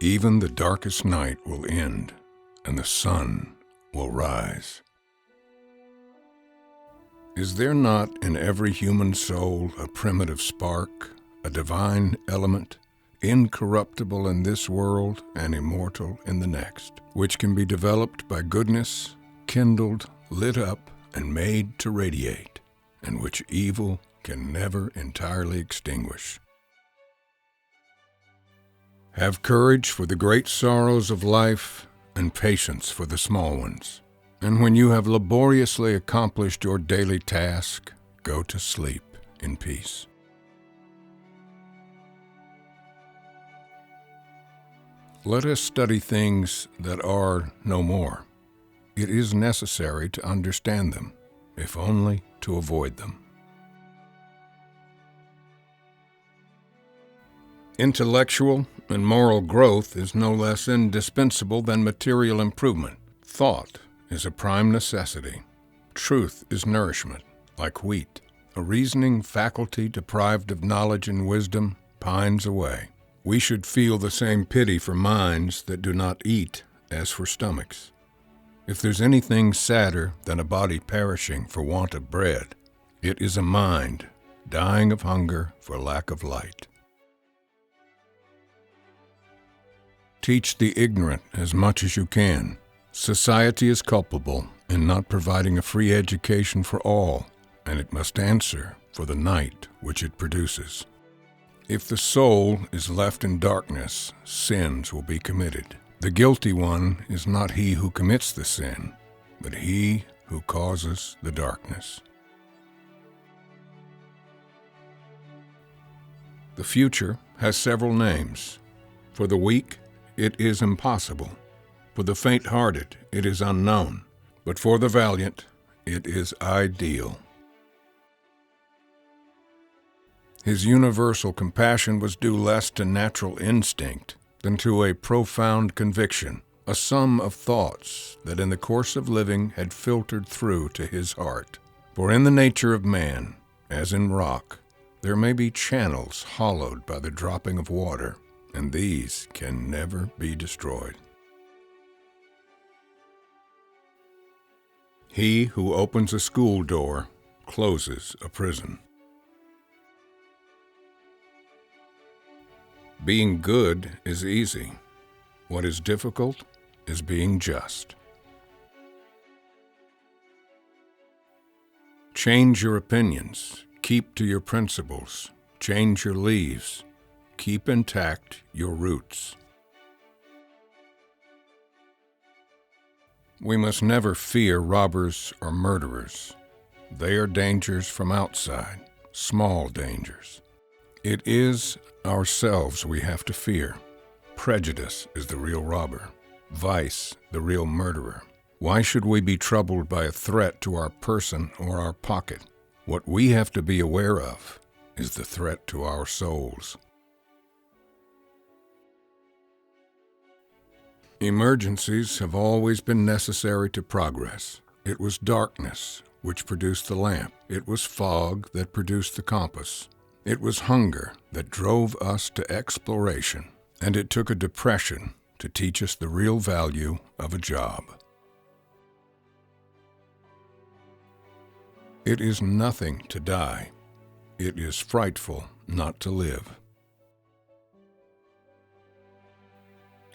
Even the darkest night will end, and the sun will rise. Is there not in every human soul a primitive spark, a divine element, incorruptible in this world and immortal in the next, which can be developed by goodness, kindled, lit up, and made to radiate, and which evil can never entirely extinguish? Have courage for the great sorrows of life and patience for the small ones. And when you have laboriously accomplished your daily task, go to sleep in peace. Let us study things that are no more. It is necessary to understand them, if only to avoid them. Intellectual and moral growth is no less indispensable than material improvement. Thought is a prime necessity. Truth is nourishment, like wheat. A reasoning faculty deprived of knowledge and wisdom pines away. We should feel the same pity for minds that do not eat as for stomachs. If there's anything sadder than a body perishing for want of bread, it is a mind dying of hunger for lack of light. Teach the ignorant as much as you can. Society is culpable in not providing a free education for all, and it must answer for the night which it produces. If the soul is left in darkness, sins will be committed. The guilty one is not he who commits the sin, but he who causes the darkness. The future has several names. For the weak, it is impossible. For the faint-hearted, it is unknown. But for the valiant, it is ideal. His universal compassion was due less to natural instinct than to a profound conviction, a sum of thoughts that in the course of living had filtered through to his heart. For in the nature of man, as in rock, there may be channels hollowed by the dropping of water, and these can never be destroyed. He who opens a school door closes a prison. Being good is easy. What is difficult is being just. Change your opinions. Keep to your principles. Change your leaves. Keep intact your roots. We must never fear robbers or murderers. They are dangers from outside, small dangers. It is ourselves we have to fear. Prejudice is the real robber, vice the real murderer. Why should we be troubled by a threat to our person or our pocket? What we have to be aware of is the threat to our souls. Emergencies have always been necessary to progress. It was darkness which produced the lamp. It was fog that produced the compass. It was hunger that drove us to exploration. And it took a depression to teach us the real value of a job. It is nothing to die. It is frightful not to live.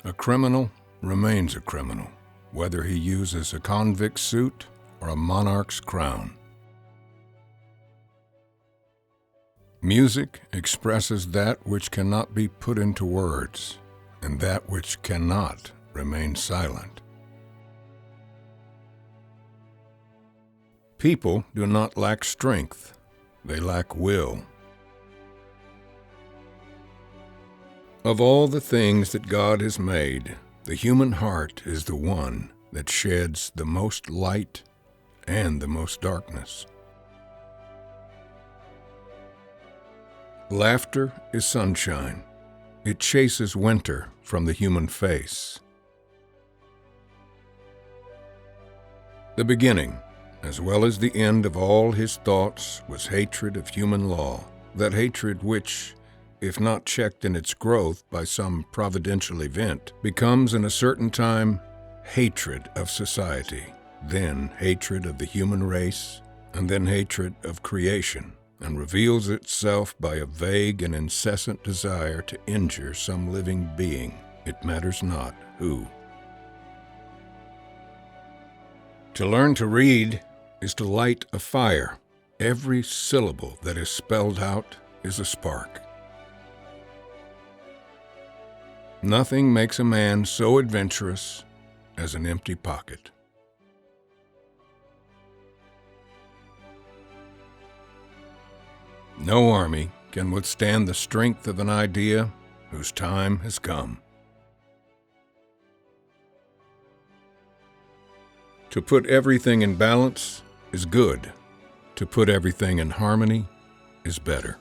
A criminal remains a criminal, whether he uses a convict's suit or a monarch's crown. Music expresses that which cannot be put into words, and that which cannot remain silent. People do not lack strength, they lack will. Of all the things that God has made, the human heart is the one that sheds the most light and the most darkness. Laughter is sunshine. It chases winter from the human face. The beginning, as well as the end of all his thoughts, was hatred of human law, that hatred which, if not checked in its growth by some providential event, becomes in a certain time hatred of society, then hatred of the human race, and then hatred of creation, and reveals itself by a vague and incessant desire to injure some living being, it matters not who. To learn to read is to light a fire. Every syllable that is spelled out is a spark. Nothing makes a man so adventurous as an empty pocket. No army can withstand the strength of an idea whose time has come. To put everything in balance is good. To put everything in harmony is better.